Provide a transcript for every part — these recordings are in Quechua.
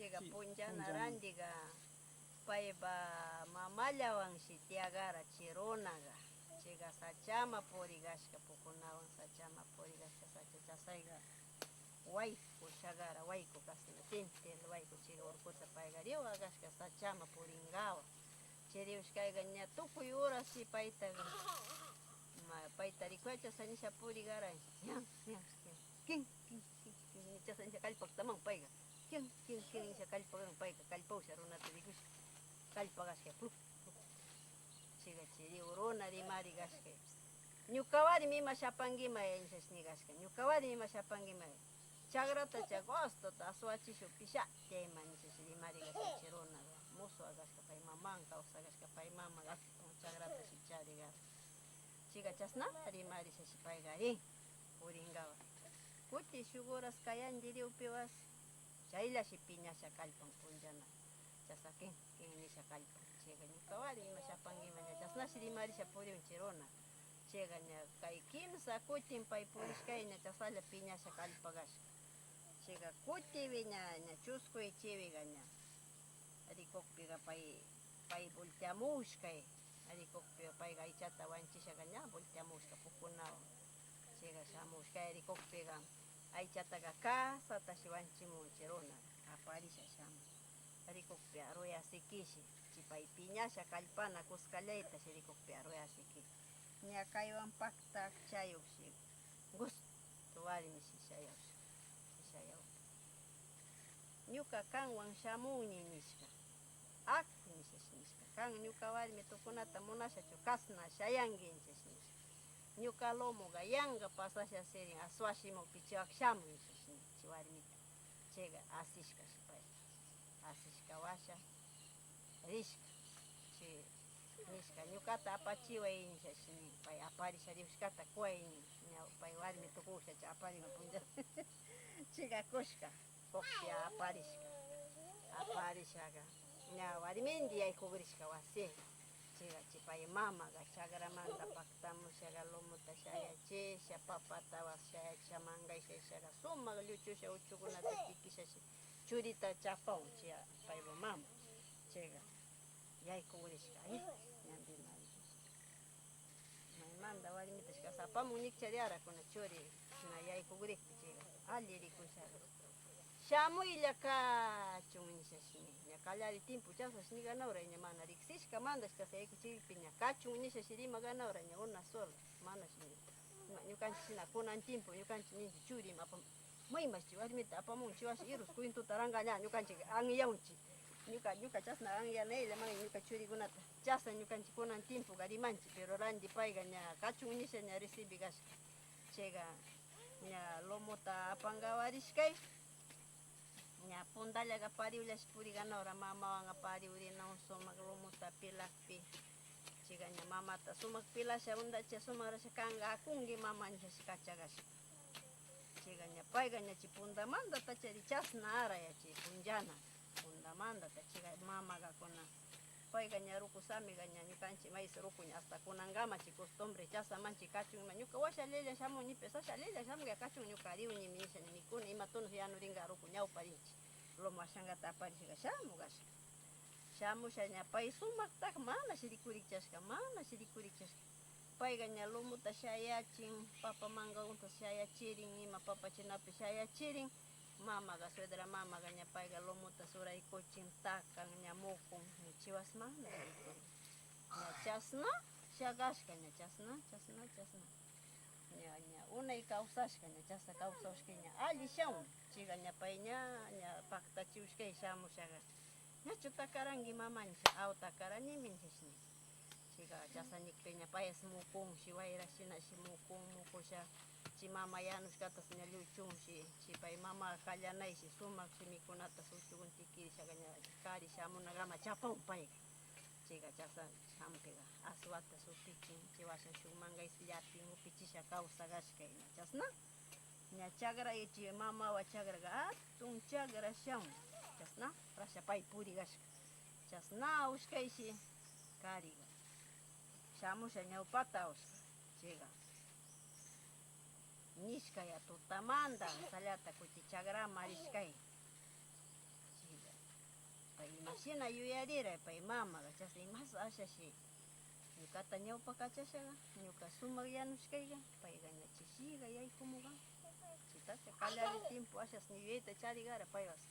chiga Sí, punjana punjana. randiga payba mamallawan sitiagara chirunaga chiga sachama purigashka pukunawan sachama purigashka sacha chasayga wayku shagara wayku kasna tintil wayku chiga urkuta payga riwagashka sachama puringawan chiriushkayga ña tukuy horas si paytaga payta rikuyacha sanisha purigara ñan ñan kin kin kin kin nicha sanisha kallpaktaman payga kin kin kin nisha kallpakaman payka kallpawsha runata rikushka kallpagashka pluk pluk chiga chiriw runa rimarigashka ñuka warmi ima shapangimay nishash nigashka ñuka warmi ima shapangimay chagrata chay guastuta aswachishun pishatiayman nishash rimarigashka chay runaga musu agashka pay maman kawsagashka pay mama atun chagratashi charigara chiga chashnala rimarishashi payga rin puringawan kutin shuk horas kayanchik riwpiwas chaylashi piñasha kallpan punllana chasna kin kin nisha kallpan chayga ñuka warmi ima shapanguima ña chasnashi rimarisha puriun chay runa chayga ña kay kimsa kutin pay purishkay ña chasnalla piñasha kallpagashka chayga kutipi ña chuskuychiwiga ña rikukpiga pay volteamushkay rikukpi payga aychata wanchishaga ña volteamushka pukunawan chayga shamushkay rikukpiga aychataga kasatashi wanchimun chay runa aparisha shamun rikukpi ruyasikishi chay pay piñasha kallpana kuskallaytashi rikukpi ruyasiki ña kaywan pakta chayukshi gusto warmishi shayawka ñuka kanwan shamuni nishka aku nishash nishka kan ñuka warmi tukunata munashachu kasna shayanki nishash nishka ñuka lomuga yanka pasasha sirin aswashimukpi chiwak shamuy nishash nin chay warmita chayga asishkashi pay asishka washa rishka chay nishka ñukata apachiway nishash nin pay aparisha riwshkata kuway nin ña pay warmi tukugsha chay aparimun punllata chayga kushka kukpi aparishka ña warminta yaykugrishka wasiman chayga chay pay mamaga chagramanta paktamushaga lomuta shayachisha papatawas shayachisha mangayshayshaga sumak lluchusha uchukunata tikishashi churita chapawan chay paypa mama chayga yaykugrishka ña rimarishashka maymanta warmitash kasa apamun nikchariara kuna churi na yaykugrikpi chayga alli rikushaga shamuylla kachun nishash nin ña kallari timpu chasnash niganawra ña mana riksishka mandash kasa yaykuchiypi ña kachun nishash rimaganawra ña una sola manash ñukanchik shina kunan timpu ñukanchik ninchik churi ima maymash chay warmita apamun chiwash irus cuentuta ranka ña ñukanchik anyawanchik ñuka chasna anyanayllaman ñuka churikunata chasna ñukanchik kunan timpuga rimanchik pero randi payga ña kachun nisha ña recibigashka chayga ña lomuta apangawarishkay ña puntallaga pariwllash puriganawra mamawan pariwrinawan sumak lomuta pilakpi chayga ña mamata sumak pilasha undacha sumakrasha kanka akunki mama nishash kachagashka chayga ña payga ña chay puntamantata chari chasna araya chay punllana puntamantata chayga mamaga kunan payga ña rukusamiga ña ñukanchik maysa ruku ña hasta kunankama chay costumbre chasamanchik kachun ima ñuka washa lilla shamun ñipish asha lilla shamuya kachun ñuka riwñimi nisha nikuna imatuno yanurinka ruku ñawpa rinchik lomu ashangata aparishka shamugashka shamusha ña pay sumaktaqa manash rikurikchashka payga ña lomuta shayachin papa mankakunta shayachirin ima papachinapi shayachirin mamaga suegra mamaga ña payga lomuta suraykuchin takan ña mukun ña chiwas mana rikurin ña chasna shakashka ña chasna ña unay kawsashka ña chasna kawsawashka ña alli shamun chayga ña pay ña paktachiwashkay shamushaga ñachu takaranki mama nisha aw takaranimi nishash nin chayga chasnanikpi ña payas mukunshi wayrashinashi mukusha chay mama yanushkatas ña lluchunshi chay pay mamaga kallanayshi sumakshi mikunatas uchukunta tikirishaga ña kari shamunakama chapawan payga chayga chasna hampiga aswata supichin chay washan shuk mankaysi llapin upichisha kawsagashkay ña chasna ña chagra chay mamawan chagraga atun chagra shamun chasna rasha pay purigashka chasna awshkayshi kariga shamusha ñawpata awshka chayga nishkaya tutamanta sallata kutin chagraman rishkay chayga Ashina yuyarira pay mamaga chasna imas ashashi ñukata ñawpakachashaga ñuka sumak yanushkayga payga ña chishiga yaykumugan chaytacha qallari tiempo ashas ni yuyayta charigara paygas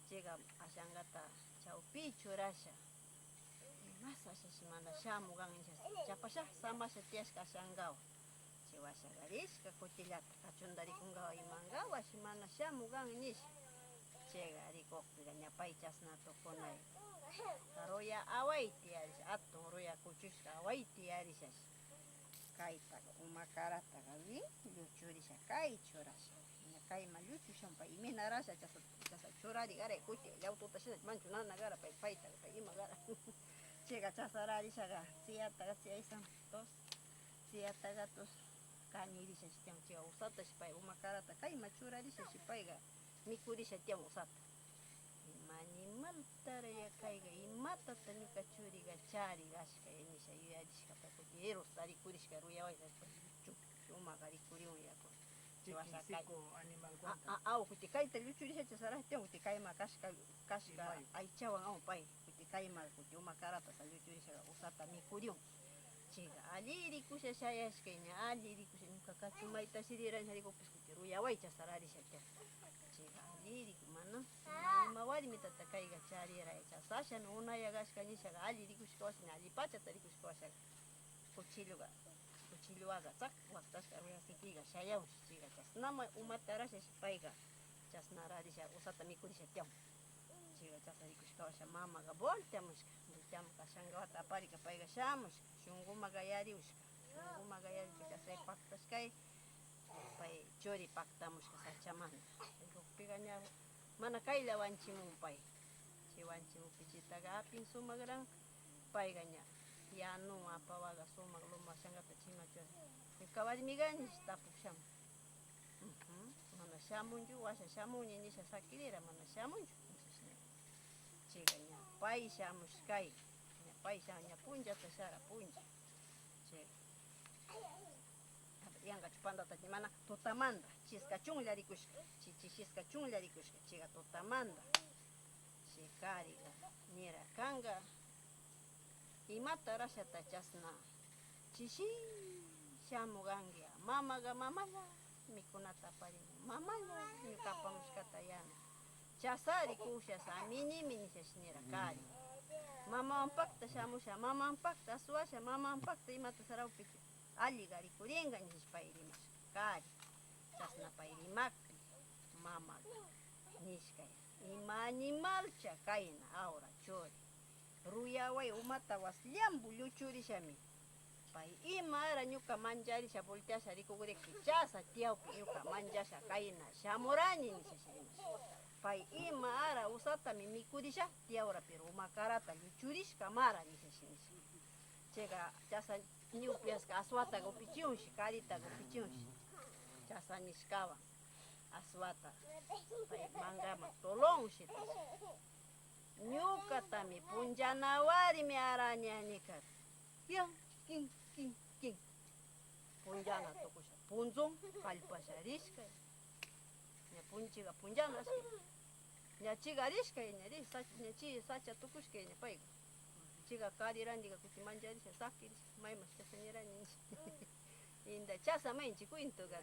chayga ashangata chawpi churasha imas ashashi mana shamugan nishash chapasha samasha tiyashka ashankawan chay washakarishka kutillata kachundarikungaka imankawashi mana shamugan nish chayga rikukpiqa ña pay chasna tukunay ruya away tiyarisha atun ruya kuchushka away tiyarishash kaytaga umakarataga lluchurisha kay churasha ña kayman lluchushan pay iminarasha chasna churarigaray kutin llawtuta shinash manchu nanagara pay paytaga pay imagara chayga chasararishaga siataga tiyaysan tos siatagatus kañirishash tiyan chayga usatash pay umakarata kayman churarishashi payga mikurisha tiyan usata ima animaltara kayga imatata ñuka churiga charigashka nisha yuyarishka pay kutin erosta rikurishka ruyawayta shumaqga rikurimun yaku aw kutin kayta lluchurisha chasarash tiyan kutin kayma kashka aychawan awan pay kutin kayma kutin umakarata lluchurishaga usata mikurimun chayga alli rikusha shayashka ña alli rikusha ñuka kachumaytashi rirashka rikukpish kutin ruyaway chasararisha tiyan chayga alli mana ima warmitata kayga chariray chasasha unayagashka nishaga alli rikushkawashi ña alli pachata rikushkawashaga kuchilluwaga tzak waktashka rurasipika shayawanshi chayga chasnaman umata rashashi payga chasnararisha usata mikurisha tiyan chayga chasna rikushkawasha mamaga volteamushka ashanka wata aparika payga shamushka shunkumaga yariushka shunkumaga yarishka chay paktashkay pay churi paktamushka sachamanta rikukpiqa ña mana kaylla wanchimun pay chay wanchimuptin chaytaga apin sumagran payga ña yanun apawaga sumak luma ashangata chayma churan ñuka warmiga nish tapukshamun mana shamunchu washa shamunña nisha sakirira mana shamunchu nishash ña chayga ña pay shamushkay ña pay ña punllata shara punlla chay yankachu pandata mana tutamanta chisca chunlla rikushka chichishiska chunlla rikushka chayga tutamanta chay kariga nira kanka imata rashata chasna chishi shamuganki mamaga mamalla mikunata aparimun mamalla ñuka apamushkata yana chasarikusha saminimi nishash nira kari mamawan pakta shamusha mamawan pakta aswasha mamawan pakta imata sarawpi alliga rikuringa nish pay rimashka kari chasna pay rimakpi mamaga nishkaya ima animalcha kayna awra churi ruyaway umatawas llampu lluchurishami pay ima ara ñuka mancharisha volteasha rikukurikpi chasa tiyawpi ñuka manchasha kayna shamurani nishash rimashka pay ima ara usatami mikurisha tiyawrapi umakarata lluchurishka mara nishash chayga chasa ñupiaska aswataga upichunshi karitaga upichunshi chasa nishkawan aswata pay mankaman tolonshi ñukatami punllana warmi arañanika tiyan kin kin kin punllana tukusha punllun kallpasharishka ña punchiga punllana ña chigarishka ña chi sacha tukushka ña payga chiga karirandika kutin mancharisha sakirishka maymash chasañarani inda chasamaychi cuentoga